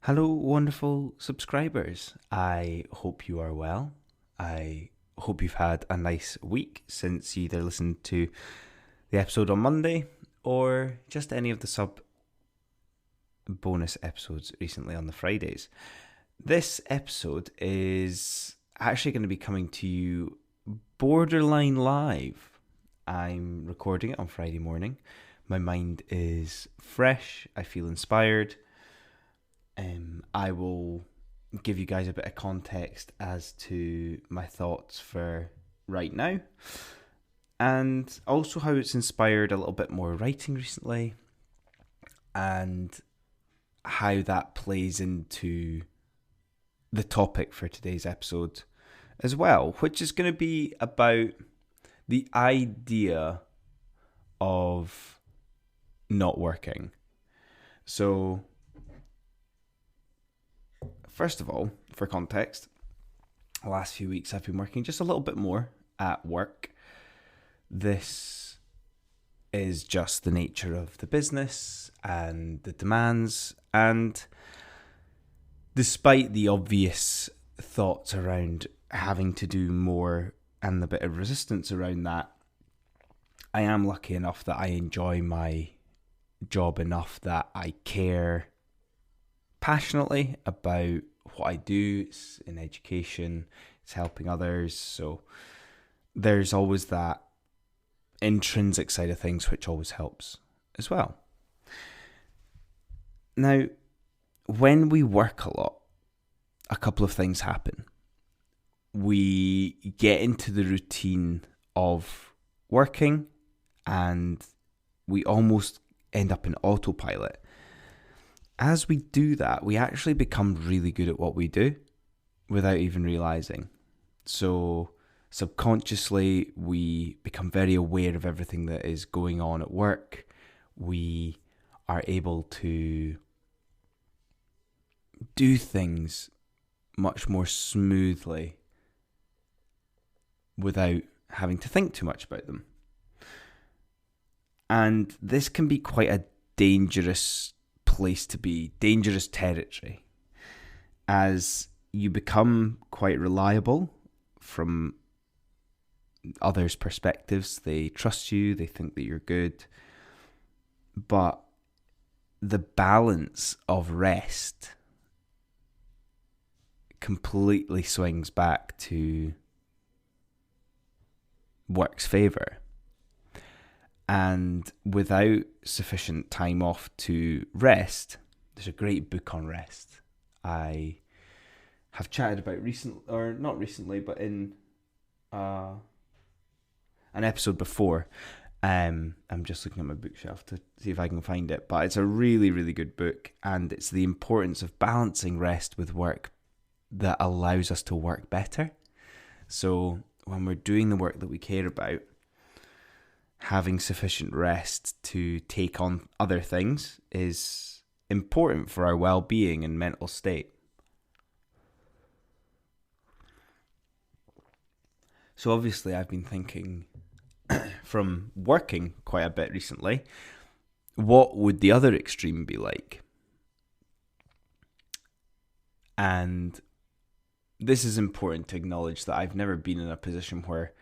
Hello, wonderful subscribers. I hope you are well. I hope you've had a nice week since you either listened to the episode on Monday or just any of the sub bonus episodes recently on the Fridays. This episode is actually going to be coming to you borderline live. I'm recording it on Friday morning. My mind is fresh. I feel inspired. I will give you guys a bit of context as to my thoughts for right now, and also how it's inspired a little bit more writing recently, and how that plays into the topic for today's episode as well, which is going to be about the idea of not working. So, first of all, for context, the last few weeks I've been working just a little bit more at work. This is just the nature of the business and the demands, and despite the obvious thoughts around having to do more and the bit of resistance around that, I am lucky enough that I enjoy my job enough that I care passionately about what I do. It's in education, it's helping others, so there's always that intrinsic side of things which always helps as well. Now, when we work a lot, a couple of things happen. We get into the routine of working and we almost end up in autopilot. As we do that, we actually become really good at what we do without even realizing. So subconsciously, we become very aware of everything that is going on at work. We are able to do things much more smoothly without having to think too much about them. And this can be quite a dangerous place to be, dangerous territory, as you become quite reliable from others' perspectives. They trust you, they think that you're good, but the balance of rest completely swings back to work's favour. And without sufficient time off to rest, there's a great book on rest I have chatted about not recently, but in an episode before. I'm just looking at my bookshelf to see if I can find it, but it's a really, really good book, and it's the importance of balancing rest with work that allows us to work better. So when we're doing the work that we care about, having sufficient rest to take on other things is important for our well-being and mental state. So obviously I've been thinking from working quite a bit recently, what would the other extreme be like? And this is important to acknowledge that I've never been in a position where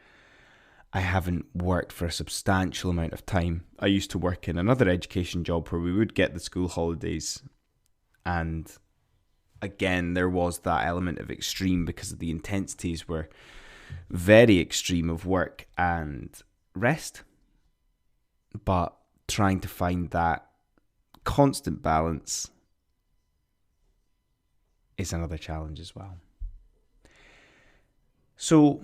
I haven't worked for a substantial amount of time. I used to work in another education job where we would get the school holidays, and again, there was that element of extreme because of the intensities were very extreme of work and rest, but trying to find that constant balance is another challenge as well. So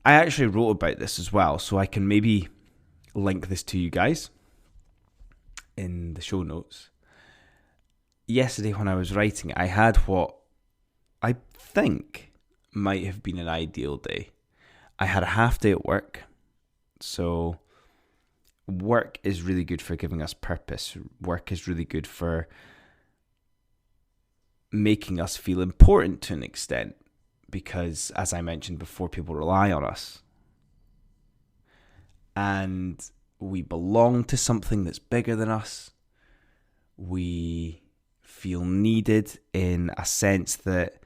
I actually wrote about this as well, so I can maybe link this to you guys in the show notes. Yesterday when I was writing it, I had what I think might have been an ideal day. I had a half day at work, so work is really good for giving us purpose. Work is really good for making us feel important to an extent, because, as I mentioned before, people rely on us. And we belong to something that's bigger than us. We feel needed in a sense that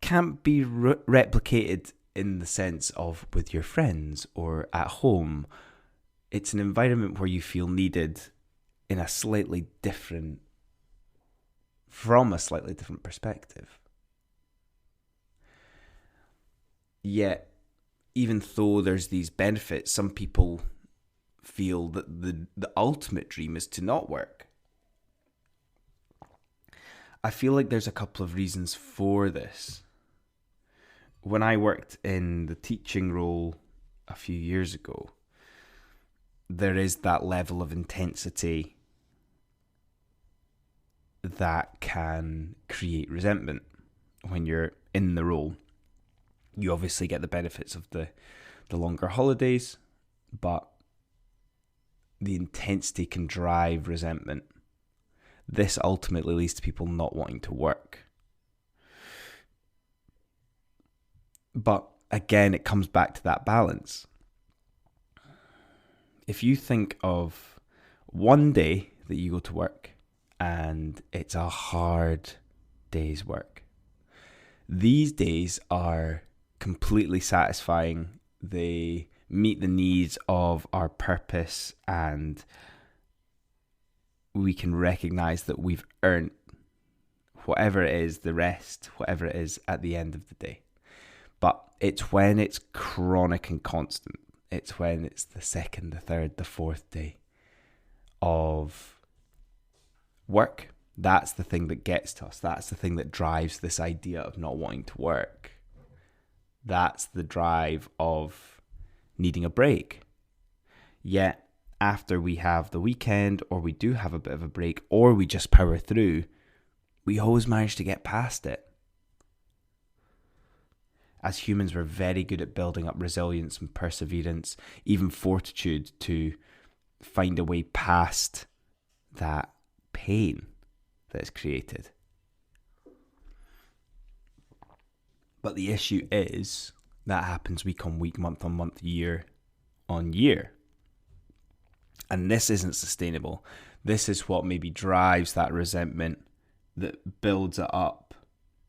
can't be replicated in the sense of with your friends or at home. It's an environment where you feel needed in a slightly different, from a slightly different perspective. Yet, even though there's these benefits, some people feel that the ultimate dream is to not work. I feel like there's a couple of reasons for this. When I worked in the teaching role a few years ago, there is that level of intensity that can create resentment when you're in the role. You obviously get the benefits of the longer holidays, but the intensity can drive resentment. This ultimately leads to people not wanting to work. But again, it comes back to that balance. If you think of one day that you go to work and it's a hard day's work, these days are completely satisfying. They meet the needs of our purpose, and we can recognize that we've earned whatever it is, the rest, whatever it is at the end of the day. But it's when it's chronic and constant. It's when it's the second, the third, the fourth day of work. That's the thing that gets to us. That's the thing that drives this idea of not wanting to work. That's the drive of needing a break. Yet, after we have the weekend, or we do have a bit of a break, or we just power through, we always manage to get past it. As humans, we're very good at building up resilience and perseverance, even fortitude, to find a way past that pain that is created. But the issue is that happens week on week, month on month, year on year. And this isn't sustainable. This is what maybe drives that resentment, that builds it up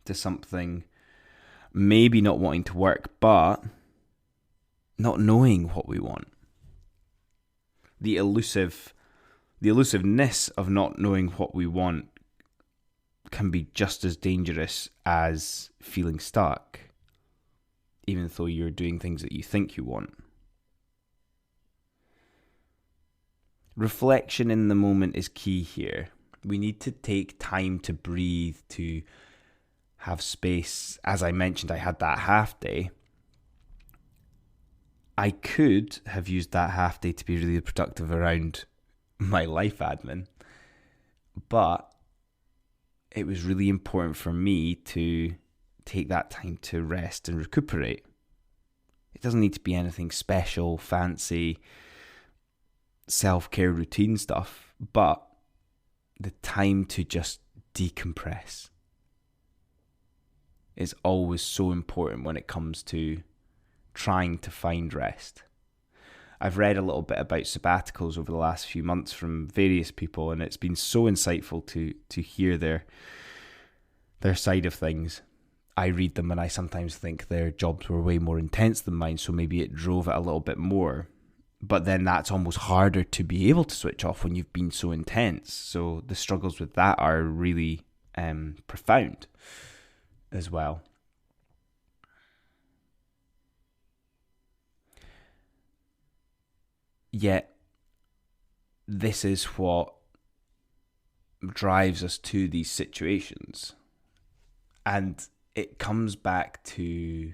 to something, maybe not wanting to work, but not knowing what we want. The elusiveness of not knowing what we want can be just as dangerous as feeling stuck, even though you're doing things that you think you want. Reflection in the moment is key here. We need to take time to breathe, to have space. As I mentioned, I had that half day. I could have used that half day to be really productive around my life admin, but it was really important for me to take that time to rest and recuperate. It doesn't need to be anything special, fancy, self-care routine stuff, but the time to just decompress is always so important when it comes to trying to find rest. I've read a little bit about sabbaticals over the last few months from various people, and it's been so insightful to hear their side of things. I read them and I sometimes think their jobs were way more intense than mine, so maybe it drove it a little bit more. But then that's almost harder to be able to switch off when you've been so intense. So the struggles with that are really profound as well. Yet, this is what drives us to these situations. And it comes back to,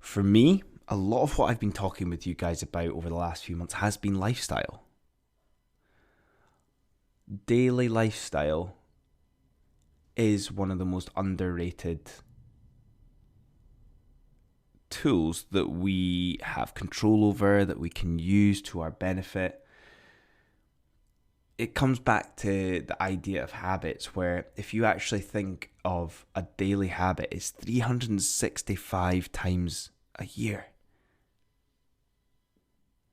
for me, a lot of what I've been talking with you guys about over the last few months has been lifestyle. Daily lifestyle is one of the most underrated tools that we have control over, that we can use to our benefit. It comes back to the idea of habits, where if you actually think of a daily habit, it's 365 times a year.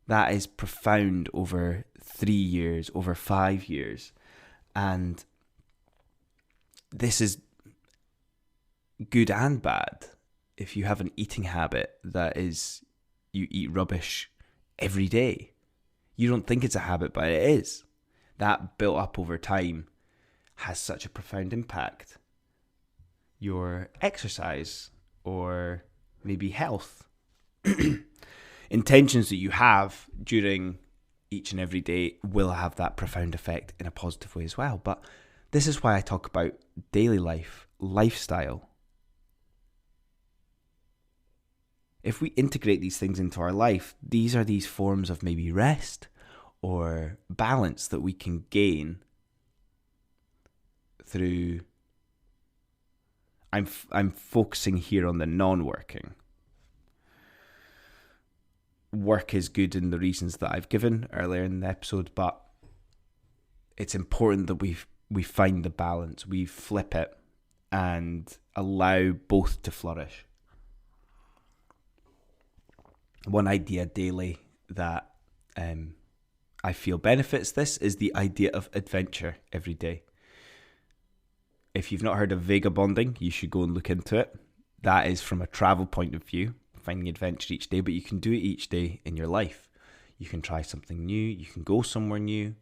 That is profound over 3 years, over 5 years. And this is good and bad. If you have an eating habit that is, you eat rubbish every day, you don't think it's a habit, but it is. That built up over time has such a profound impact. Your exercise or maybe health intentions that you have during each and every day will have that profound effect in a positive way as well. But this is why I talk about daily life, lifestyle. If we integrate these things into our life, these are these forms of maybe rest or balance that we can gain through. I'm focusing here on the non-working. Work is good in the reasons that I've given earlier in the episode, but it's important that we find the balance, we flip it and allow both to flourish. One idea daily that I feel benefits this is the idea of adventure every day. If you've not heard of vagabonding, you should go and look into it. That is from a travel point of view, finding adventure each day, but you can do it each day in your life. You can try something new, you can go somewhere new.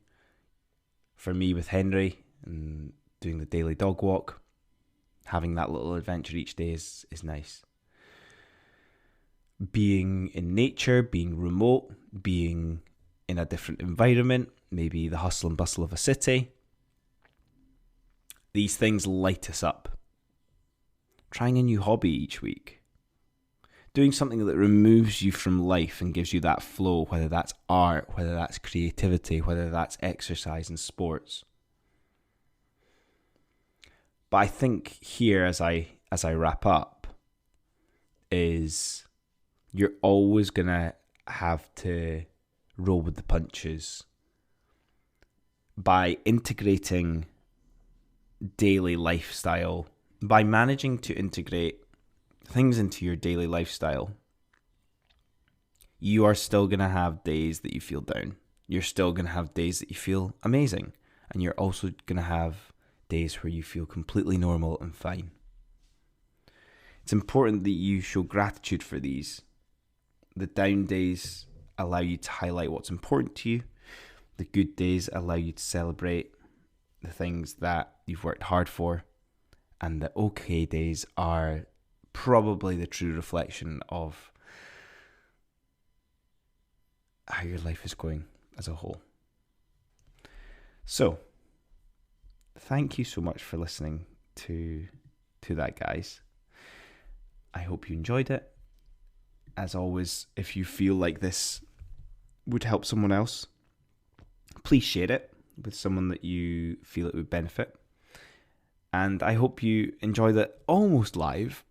For me with Henry and doing the daily dog walk, having that little adventure each day is nice. Being in nature, being remote, being in a different environment, maybe the hustle and bustle of a city. These things light us up. Trying a new hobby each week. Doing something that removes you from life and gives you that flow, whether that's art, whether that's creativity, whether that's exercise and sports. But I think here, as I wrap up, is you're always going to have to roll with the punches by integrating daily lifestyle, by managing to integrate things into your daily lifestyle. You are still going to have days that you feel down. You're still going to have days that you feel amazing. And you're also going to have days where you feel completely normal and fine. It's important that you show gratitude for these. The down days allow you to highlight what's important to you. The good days allow you to celebrate the things that you've worked hard for. And the okay days are probably the true reflection of how your life is going as a whole. So, thank you so much for listening to that, guys. I hope you enjoyed it. As always, if you feel like this would help someone else, please share it with someone that you feel it would benefit. And I hope you enjoy the almost live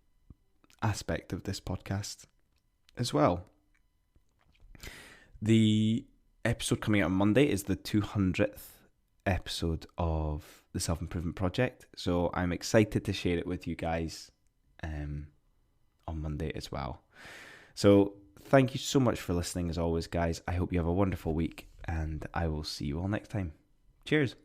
aspect of this podcast as well. The episode coming out on Monday is the 200th episode of the Self-Improvement Project. So I'm excited to share it with you guys on Monday as well. So thank you so much for listening as always, guys. I hope you have a wonderful week and I will see you all next time. Cheers.